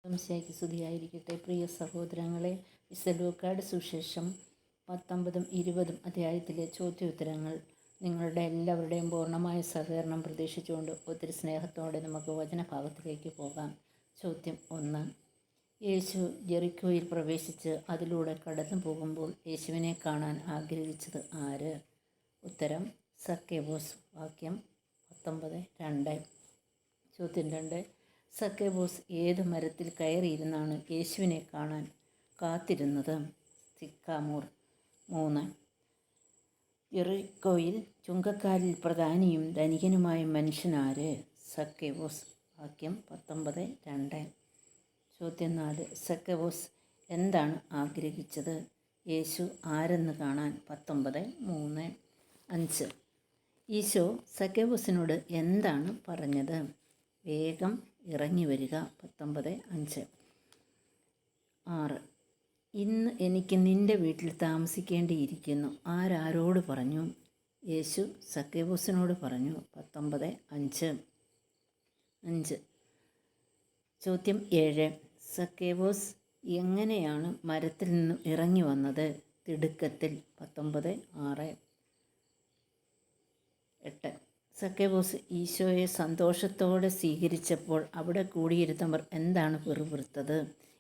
ശംശയ്ക്ക് സ്തുതിയായിരിക്കട്ടെ. പ്രിയ സഹോദരങ്ങളെ, വിശുദ്ധ ലൂക്കായുടെ സുവിശേഷം 19-20 അധ്യായത്തിലെ ചോദ്യോത്തരങ്ങൾ നിങ്ങളുടെ എല്ലാവരുടെയും പൂർണ്ണമായ സഹകരണം പ്രതീക്ഷിച്ചുകൊണ്ട് ഒത്തിരി സ്നേഹത്തോടെ നമുക്ക് വചനഭാഗത്തിലേക്ക് പോകാം. ചോദ്യം 1. യേശു ജെറിക്കോയിൽ പ്രവേശിച്ച് അതിലൂടെ കടന്നു പോകുമ്പോൾ യേശുവിനെ കാണാൻ ആഗ്രഹിച്ചത് ആര്? ഉത്തരം സക്കേവോസ്. വാക്യം 19:2. ചോദ്യം 2. സക്കേവോസ് ഏത് മരത്തിൽ കയറിയിരുന്നാണ് യേശുവിനെ കാണാൻ കാത്തിരുന്നത്? സിക്കാമോർ. 3. ജെറിക്കോയിൽ ചുങ്കക്കാരിൽ പ്രധാനിയും ധനികനുമായ മനുഷ്യനാര്? സക്കേവോസ്. വാക്യം 19:2. ചോദ്യം 4. സക്കേവോസ് എന്താണ് ആഗ്രഹിച്ചത്? യേശു ആരെന്ന് കാണാൻ? 19:3. 5. ഈശോ സക്കേവോസിനോട് എന്താണ് പറഞ്ഞത്? വേഗം ഇറങ്ങി വരിക. 19:5. 6. ഇന്ന് എനിക്ക് നിൻ്റെ വീട്ടിൽ താമസിക്കേണ്ടിയിരിക്കുന്നു. ആരോട് പറഞ്ഞു? യേശു സക്കേവോസിനോട് പറഞ്ഞു. 19:5. 5. ചോദ്യം 7. സക്കേവോസ് എങ്ങനെയാണ് മരത്തിൽ നിന്നും ഇറങ്ങി വന്നത്? തിടുക്കത്തിൽ. 19:6. 8. സക്കേവോസ് ഈശോയെ സന്തോഷത്തോടെ സ്വീകരിച്ചപ്പോൾ അവിടെ കൂടിയിരുന്നവർ എന്താണ് പിറുപിറുത്തത്?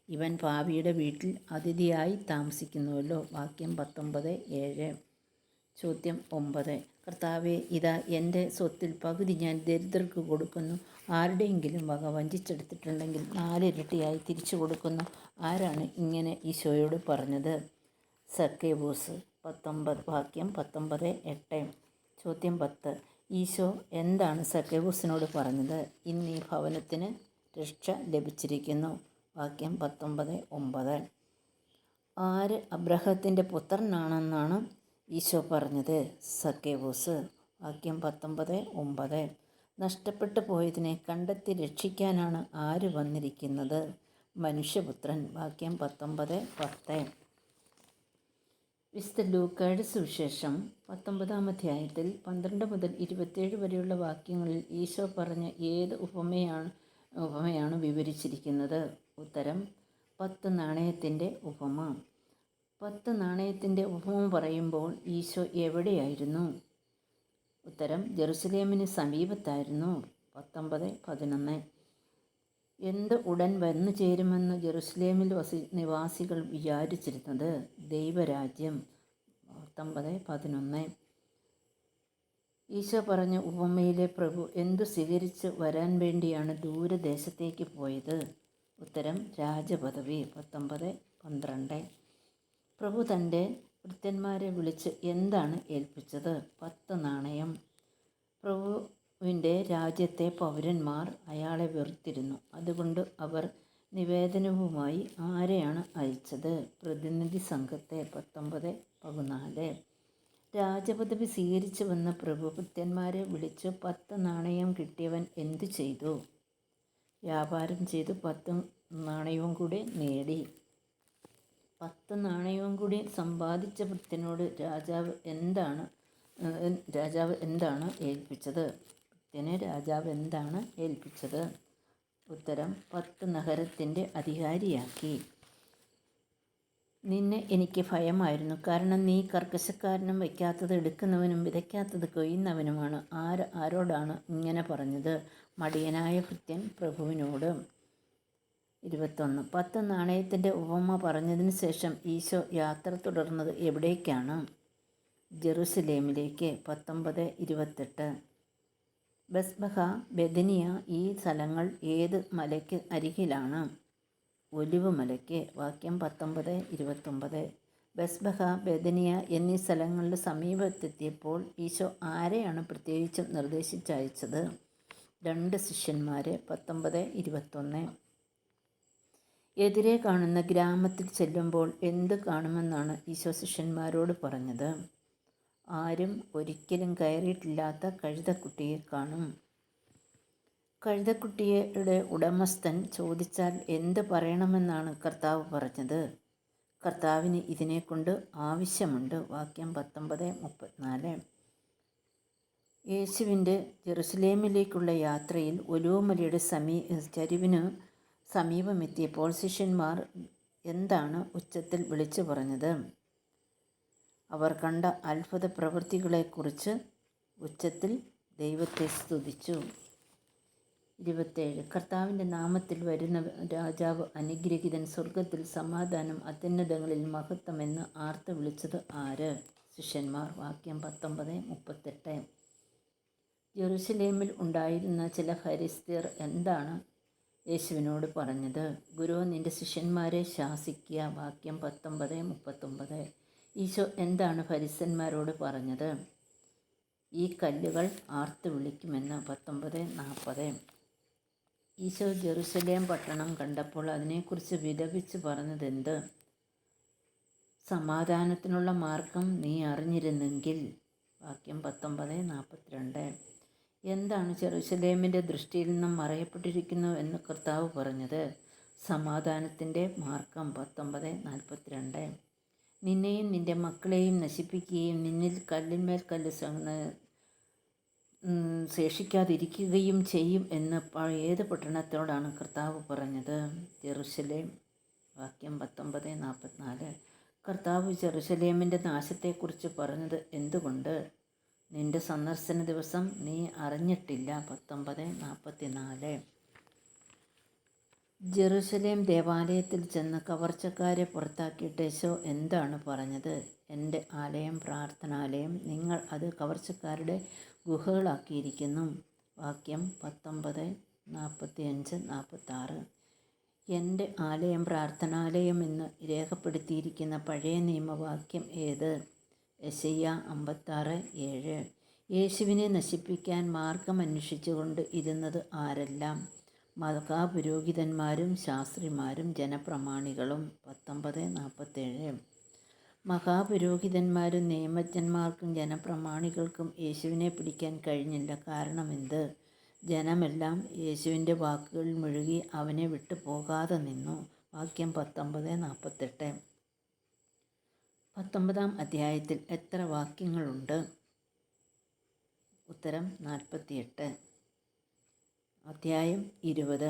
ഇവൻ പാപിയുടെ വീട്ടിൽ അതിഥിയായി താമസിക്കുന്നുവല്ലോ. വാക്യം 19:7. ചോദ്യം 9. കർത്താവേ, ഇതാ എൻ്റെ സ്വത്തിൽ പകുതി ഞാൻ ദരിദ്രർക്ക് കൊടുക്കുന്നു. ആരുടെയെങ്കിലും വക വഞ്ചിച്ചെടുത്തിട്ടുണ്ടെങ്കിൽ 4 ഇരട്ടിയായി തിരിച്ചു കൊടുക്കുന്നു. ആരാണ് ഇങ്ങനെ ഈശോയോട് പറഞ്ഞത്? സക്കേവോസ്. വാക്യം 19:8. ചോദ്യം 10. ഈശോ എന്താണ് സക്കേവോസിനോട് പറഞ്ഞത്? ഇന്ന് ഈ ഭവനത്തിന് രക്ഷ ലഭിച്ചിരിക്കുന്നു. വാക്യം 19:9. ആര് അബ്രഹത്തിൻ്റെ പുത്രനാണെന്നാണ് ഈശോ പറഞ്ഞത്? സക്കേവോസ്. വാക്യം 19:9. നഷ്ടപ്പെട്ടു പോയതിനെ കണ്ടെത്തി രക്ഷിക്കാനാണ് ആര് വന്നിരിക്കുന്നത്? മനുഷ്യപുത്രൻ. വാക്യം 19:10. വിശുദ്ധ ലൂക്കായുടെ സുവിശേഷം 19-ാം അധ്യായത്തിൽ 12 മുതൽ 27 വരെയുള്ള വാക്യങ്ങളിൽ ഈശോ പറഞ്ഞ ഏത് ഉപമയാണ് വിവരിച്ചിരിക്കുന്നത്? ഉത്തരം 10 നാണയത്തിൻ്റെ ഉപമ. 10 നാണയത്തിൻ്റെ ഉപമ പറയുമ്പോൾ ഈശോ എവിടെയായിരുന്നു? ഉത്തരം ജെറുസലേമിന് സമീപത്തായിരുന്നു. 19:11. എന്ത് ഉടൻ വന്നു ചേരുമെന്ന് ജെറുസലേമിൽ നിവാസികൾ വിചാരിച്ചിരുന്നത്? ദൈവരാജ്യം. 19:11. ഈശോ പറഞ്ഞ ഉപമയിലെ പ്രഭു എന്തു സ്വീകരിച്ച് വരാൻ വേണ്ടിയാണ് ദൂരദേശത്തേക്ക് പോയത്? ഉത്തരം രാജപദവി. 19:12. പ്രഭു തൻ്റെ ഭൃത്യന്മാരെ വിളിച്ച് എന്താണ് ഏൽപ്പിച്ചത്? 10 നാണയം. പ്രഭുവിൻ്റെ രാജ്യത്തെ പൗരന്മാർ അയാളെ വെറുത്തിരുന്നു. അതുകൊണ്ട് അവർ നിവേദനവുമായി ആരെയാണ് അയച്ചത്? പ്രതിനിധി സംഘത്തെ. 19:14. രാജപദവി സ്വീകരിച്ചു വന്ന പ്രഭു ഭൃത്യന്മാരെ വിളിച്ചു 10 നാണയം കിട്ടിയവൻ എന്തു ചെയ്തു? വ്യാപാരം ചെയ്തു 10 നാണയവും കൂടി നേടി. 10 നാണയവും കൂടി സമ്പാദിച്ച ഭൃത്യനോട് രാജാവ് എന്താണ് ഏൽപ്പിച്ചത്? ഭൃത്യനെ രാജാവ് എന്താണ് ഏൽപ്പിച്ചത്? ഉത്തരം 10 നഗരത്തിൻ്റെ അധികാരിയാക്കി. നിന്നെ എനിക്ക് ഭയമായിരുന്നു, കാരണം നീ കർക്കശക്കാരനും വയ്ക്കാത്തത് എടുക്കുന്നവനും വിതയ്ക്കാത്തത് കൊയ്യുന്നവനുമാണ്. ആരോടാണ് ഇങ്ങനെ പറഞ്ഞത്? മടിയനായ ഭൃത്യൻ പ്രഭുവിനോട്. 21. 10 നാണയത്തിൻ്റെ ഉപമ പറഞ്ഞതിന് ശേഷം ഈശോ യാത്ര തുടർന്നത് എവിടേക്കാണ്? ജെറുസലേമിലേക്ക്. 19:28. ബെത്സബ, ബെഥനിയ ഈ സ്ഥലങ്ങൾ ഏത് മലയ്ക്ക് അരികിലാണ്? ഒലിവ് മലയ്ക്ക്. വാക്യം 19:29. ബെത്സബ, ബെഥനിയ എന്നീ സ്ഥലങ്ങളുടെ സമീപത്തെത്തിയപ്പോൾ ഈശോ ആരെയാണ് പ്രത്യേകിച്ചും നിർദ്ദേശിച്ചയച്ചത്? 2 ശിഷ്യന്മാരെ. 19:21. എതിരെ കാണുന്ന ഗ്രാമത്തിൽ ചെല്ലുമ്പോൾ എന്ത് കാണുമെന്നാണ് ഈശോ ശിഷ്യന്മാരോട് പറഞ്ഞത്? ആരും ഒരിക്കലും കയറിയിട്ടില്ലാത്ത കഴുതക്കുട്ടിയെ കാണും. കഴുതക്കുട്ടിയുടെ ഉടമസ്ഥൻ ചോദിച്ചാൽ എന്ത് പറയണമെന്നാണ് കർത്താവ് പറഞ്ഞത്? കർത്താവിന് ഇതിനെക്കൊണ്ട് ആവശ്യമുണ്ട്. വാക്യം 19:34. യേശുവിൻ്റെ ജെറുസലേമിലേക്കുള്ള യാത്രയിൽ ഒലിവുമലയുടെ ചരിവിനു സമീപമെത്തിയപ്പോൾ ശിഷ്യന്മാർ എന്താണ് ഉച്ചത്തിൽ വിളിച്ചു പറഞ്ഞത്? അവർ കണ്ട അത്ഭുത പ്രവൃത്തികളെക്കുറിച്ച് ഉച്ചത്തിൽ ദൈവത്തെ സ്തുതിച്ചു. 27. കർത്താവിൻ്റെ നാമത്തിൽ വരുന്ന രാജാവ് അനുഗ്രഹീതൻ, സ്വർഗത്തിൽ സമാധാനം, അത്യുന്നതങ്ങളിൽ മഹത്വം എന്ന് ആർത്ത് വിളിച്ചത് ആര്? ശിഷ്യന്മാർ. വാക്യം 19-38. യെരുശലേമിൽ ഉണ്ടായിരുന്ന ചില ഫരിസ്ത്യർ എന്താണ് യേശുവിനോട് പറഞ്ഞത്? ഗുരു, നിന്റെ ശിഷ്യന്മാരെ ശാസിക്കുക. വാക്യം 19-39. ഈശോ എന്താണ് ഫരിസന്മാരോട് പറഞ്ഞത്? ഈ കല്ലുകൾ ആർത്ത് വിളിക്കുമെന്ന്. 19-40. ഈശോ ജെറുസലേം പട്ടണം കണ്ടപ്പോൾ അതിനെക്കുറിച്ച് വിലപിച്ച് പറഞ്ഞതെന്ത്? സമാധാനത്തിനുള്ള മാർഗം നീ അറിഞ്ഞിരുന്നെങ്കിൽ. വാക്യം 19-42. എന്താണ് ജെറുസലേമിൻ്റെ ദൃഷ്ടിയിൽ നിന്നും മറയപ്പെട്ടിരിക്കുന്നു എന്ന് കർത്താവ് പറഞ്ഞത്? സമാധാനത്തിൻ്റെ മാർഗം. 19-42. നിന്നെയും നിൻ്റെ മക്കളെയും നശിപ്പിക്കുകയും നിന്നിൽ കല്ലിന്മേൽ കല്ല് ശേഷിക്കാതിരിക്കുകയും ചെയ്യും എന്ന് ഏത് പട്ടണത്തോടാണ് കർത്താവ് പറഞ്ഞത്? ജെറുസലേം. വാക്യം 19-44. കർത്താവ് ജെറുസലേമിൻ്റെ നാശത്തെക്കുറിച്ച് പറഞ്ഞത് എന്തുകൊണ്ട്? നിന്റെ സന്ദർശന ദിവസം നീ അറിഞ്ഞിട്ടില്ല. 19-44. ജെറുസലേം ദേവാലയത്തിൽ ചെന്ന് കവർച്ചക്കാരെ പുറത്താക്കിയിട്ട് യേശു എന്താണ് പറഞ്ഞത്? എൻ്റെ ആലയം പ്രാർത്ഥനാലയം, നിങ്ങൾ അത് കവർച്ചക്കാരുടെ ഗുഹകളാക്കിയിരിക്കുന്നു. വാക്യം 19-45-46. എൻ്റെ ആലയം പ്രാർത്ഥനാലയം എന്ന് രേഖപ്പെടുത്തിയിരിക്കുന്ന പഴയ നിയമവാക്യം ഏത്? യെശയ്യാ 56:7. യേശുവിനെ നശിപ്പിക്കാൻ മാർഗം അന്വേഷിച്ചുകൊണ്ട് ഇരുന്നത് ആരെല്ലാം? മഹാപുരോഹിതന്മാരും ശാസ്ത്രിമാരും ജനപ്രമാണികളും. 19-47. മഹാപുരോഹിതന്മാരും നിയമജ്ഞന്മാർക്കും ജനപ്രമാണികൾക്കും യേശുവിനെ പിടിക്കാൻ കഴിഞ്ഞില്ല. കാരണമെന്ത്? ജനമെല്ലാം യേശുവിൻ്റെ വാക്കുകളിൽ മുഴുകി അവനെ വിട്ടു പോകാതെ നിന്നു. വാക്യം 19-48. 19-ാം അധ്യായത്തിൽ എത്ര വാക്യങ്ങളുണ്ട്? ഉത്തരം 48. അധ്യായം 20.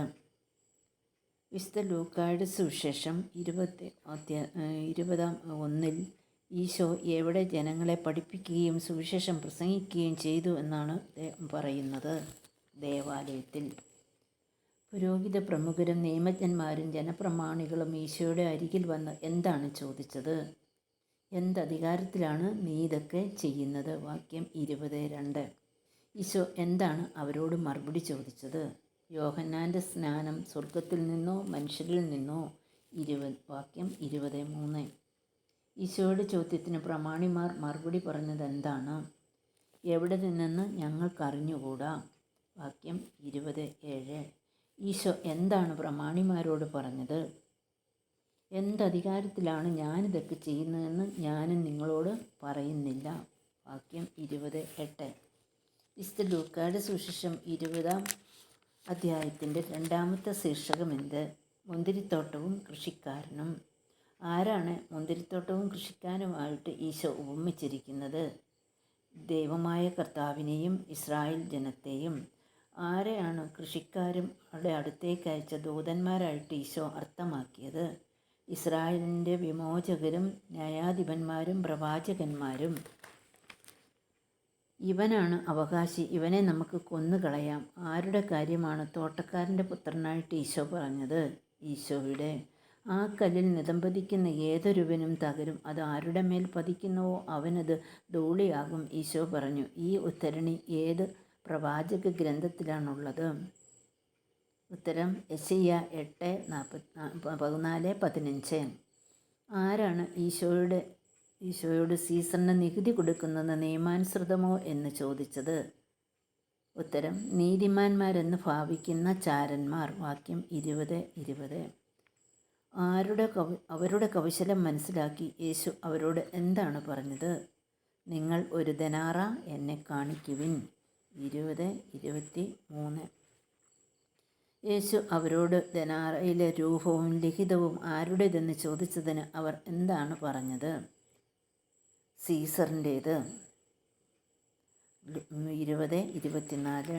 വിശുദ്ധ ലൂക്കായുടെ സുവിശേഷം 20:1 ഈശോ എവിടെ ജനങ്ങളെ പഠിപ്പിക്കുകയും സുവിശേഷം പ്രസംഗിക്കുകയും ചെയ്തു എന്നാണ് പറയുന്നത്? ദേവാലയത്തിൽ. പുരോഹിത പ്രമുഖരും നിയമജ്ഞന്മാരും ജനപ്രമാണികളും ഈശോയുടെ അരികിൽ വന്ന് എന്താണ് ചോദിച്ചത്? എന്തധികാരത്തിലാണ് നീ ഇതൊക്കെ ചെയ്യുന്നത്? വാക്യം 20:2. ഈശോ എന്താണ് അവരോട് മറുപടി ചോദിച്ചത്? യോഹന്നാൻ്റെ സ്നാനം സ്വർഗത്തിൽ നിന്നോ മനുഷ്യരിൽ നിന്നോ? വാക്യം 20:3. ഈശോയുടെ ചോദ്യത്തിന് പ്രമാണിമാർ മറുപടി പറഞ്ഞത് എന്താണ്? എവിടെ നിന്നെന്ന് ഞങ്ങൾക്കറിഞ്ഞുകൂടാ. വാക്യം 20:7. ഈശോ എന്താണ് പ്രമാണിമാരോട് പറഞ്ഞത്? എന്തധികാരത്തിലാണ് ഞാനിതൊക്കെ ചെയ്യുന്നതെന്ന് ഞാനും നിങ്ങളോട് പറയുന്നില്ല. വാക്യം 20:8. വിശുദ്ധ ലൂക്കായുടെ സുവിശേഷം 20-ാം അധ്യായത്തിൻ്റെ 2-ാമത്തെ ശീർഷകം എന്ത്? മുന്തിരിത്തോട്ടവും കൃഷിക്കാരനും. ആരാണ് മുന്തിരിത്തോട്ടവും കൃഷിക്കാരനുമായിട്ട് ഈശോ ഉപമിച്ചിരിക്കുന്നത്? ദൈവമായ കർത്താവിനെയും ഇസ്രായേൽ ജനത്തെയും. ആരെയാണ് കൃഷിക്കാരുടെ അടുത്തേക്ക് അയച്ച ദൂതന്മാരായിട്ട് ഈശോ അർത്ഥമാക്കിയത്? ഇസ്രായേലിൻ്റെ വിമോചകരും ന്യായാധിപന്മാരും പ്രവാചകന്മാരും. ഇവനാണ് അവകാശി, ഇവനെ നമുക്ക് കൊന്നുകളയാം. ആരുടെ കാര്യമാണ് തോട്ടക്കാരൻ്റെ പുത്രനായിട്ട് ഈശോ പറഞ്ഞത്? ഈശോയുടെ. ആ കല്ലിൽ നിതംപതിക്കുന്ന ഏതൊരുവനും തകരും, അത് ആരുടെ മേൽ പതിക്കുന്നുവോ അവനത് ധൂളിയാകും. ഈശോ പറഞ്ഞു. ഈ ഉദ്ധരണി ഏത് പ്രവാചക ഗ്രന്ഥത്തിലാണുള്ളത്? ഉത്തരം യെശയ്യാ 8:14-15. ആരാണ് ഈശോയോട് സീസറിന് നികുതി കൊടുക്കുന്നത് നിയമാനുസൃതമോ എന്ന് ചോദിച്ചത്? ഉത്തരം നീതിമാന്മാരെന്ന് ഭാവിക്കുന്ന ചാരന്മാർ. വാക്യം 20:20. അവരുടെ കൗശലം മനസ്സിലാക്കി യേശു അവരോട് എന്താണ് പറഞ്ഞത്? നിങ്ങൾ ഒരു ദനാറ എന്നെ കാണിക്കുവിൻ. 20:23. യേശു അവരോട് ദനാറയിലെ രൂപവും ലിഖിതവും ആരുടേതെന്ന് ചോദിച്ചതിന് അവർ എന്താണ് പറഞ്ഞത്? സീസറിൻ്റേത്. 20:24.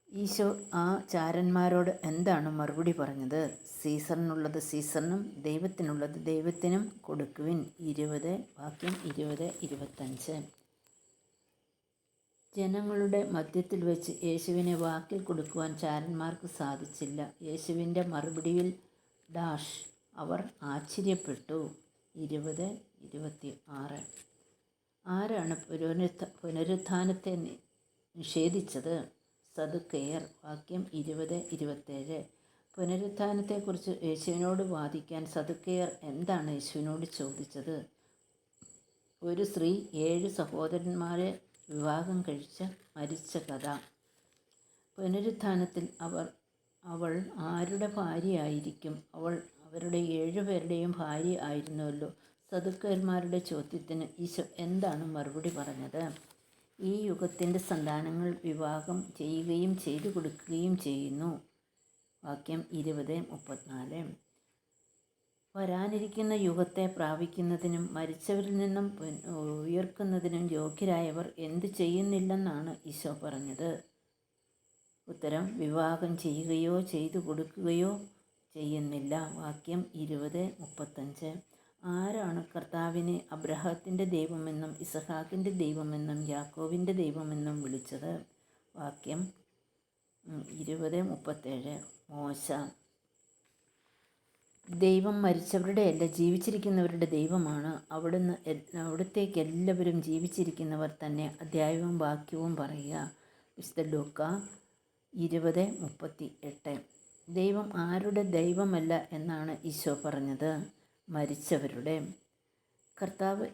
ഈശോ ആ ചാരന്മാരോട് എന്താണ് മറുപടി പറഞ്ഞത്? സീസറിനുള്ളത് സീസറിനും ദൈവത്തിനുള്ളത് ദൈവത്തിനും കൊടുക്കുവിൻ. 20 വാക്യം 20-25. ജനങ്ങളുടെ മധ്യത്തിൽ വെച്ച് യേശുവിനെ വാക്കിൽ കൊടുക്കുവാൻ ചാരന്മാർക്ക് സാധിച്ചില്ല. യേശുവിൻ്റെ മറുപടിയിൽ അവർ ആശ്ചര്യപ്പെട്ടു. 20-26. ആരാണ് പുനരുത്ഥാനത്തെ നിഷേധിച്ചത്? സദുക്കയർ. വാക്യം 20-27. പുനരുത്ഥാനത്തെക്കുറിച്ച് യേശുവിനോട് വാദിക്കാൻ സദുക്കയർ എന്താണ് യേശുവിനോട് ചോദിച്ചത്? ഒരു സ്ത്രീ 7 സഹോദരന്മാരെ വിവാഹം കഴിച്ച് മരിച്ച കഥ. പുനരുത്ഥാനത്തിൽ അവൾ ആരുടെ ഭാര്യയായിരിക്കും? അവൾ അവരുടെ 7 പേരുടെയും ഭാര്യ ആയിരുന്നുവല്ലോ. സദുക്കയന്മാരുടെ ചോദ്യത്തിന് ഈശോ എന്താണ് മറുപടി പറഞ്ഞത്? ഈ യുഗത്തിൻ്റെ സന്താനങ്ങൾ വിവാഹം ചെയ്യുകയും ചെയ്തു കൊടുക്കുകയും ചെയ്യുന്നു. വാക്യം 20-34. വരാനിരിക്കുന്ന യുഗത്തെ പ്രാപിക്കുന്നതിനും മരിച്ചവരിൽ നിന്നും ഉയർക്കുന്നതിനും യോഗ്യരായവർ എന്തു ചെയ്യുന്നില്ലെന്നാണ് ഈശോ പറഞ്ഞത്? ഉത്തരം: വിവാഹം ചെയ്യുകയോ ചെയ്തു കൊടുക്കുകയോ ചെയ്യുന്നില്ല. വാക്യം 20-35. ആരാണ് കർത്താവിനെ അബ്രഹാത്തിൻ്റെ ദൈവമെന്നും ഇസഹാക്കിൻ്റെ ദൈവമെന്നും യാക്കോബിൻ്റെ ദൈവമെന്നും വിളിച്ചത്? വാക്യം 20-37. മോശ. ദൈവം മരിച്ചവരുടെ അല്ല, ജീവിച്ചിരിക്കുന്നവരുടെ ദൈവമാണ്. അവിടത്തേക്ക് എല്ലാവരും ജീവിച്ചിരിക്കുന്നവർ തന്നെ. അധ്യായവും വാക്യവും പറയുക. വിശുദ്ധ ലൂക്ക 20:38. ദൈവം ആരുടെ ദൈവമല്ല എന്നാണ് ഈശോ പറഞ്ഞത്? മരിച്ചവരുടെ. കർത്താവ്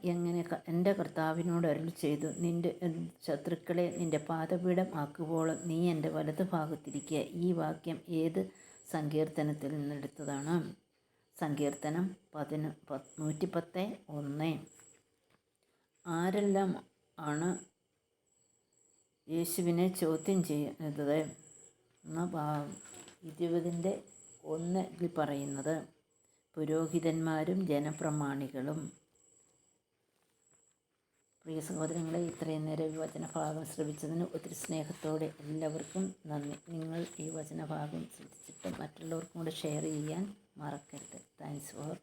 എൻ്റെ കർത്താവിനോട് അരുളി ചെയ്തു, നിൻ്റെ ശത്രുക്കളെ നിൻ്റെ പാദപീഠം ആക്കുവോളം നീ എൻ്റെ വലതു ഭാഗത്തിരിക്കുക. ഈ വാക്യം ഏത് സങ്കീർത്തനത്തിൽ നിന്നെടുത്തതാണ്? സങ്കീർത്തനം 110:1. ആരെല്ലാം ആണ് യേശുവിനെ ചോദ്യം ചെയ്യുന്നത്? 20:1 പറയുന്നത് പുരോഹിതന്മാരും ജനപ്രമാണികളും. പ്രിയ സഹോദരങ്ങളെ, ഇത്രയും നേരം ഈ വചനഭാഗം ശ്രവിച്ചതിന് ഒത്തിരി സ്നേഹത്തോടെ എല്ലാവർക്കും നന്ദി. നിങ്ങൾ ഈ വചനഭാഗം ശ്രദ്ധിച്ചിട്ട് മറ്റുള്ളവർക്കും കൂടെ ഷെയർ ചെയ്യാൻ മറക്കരുത്. Thanks for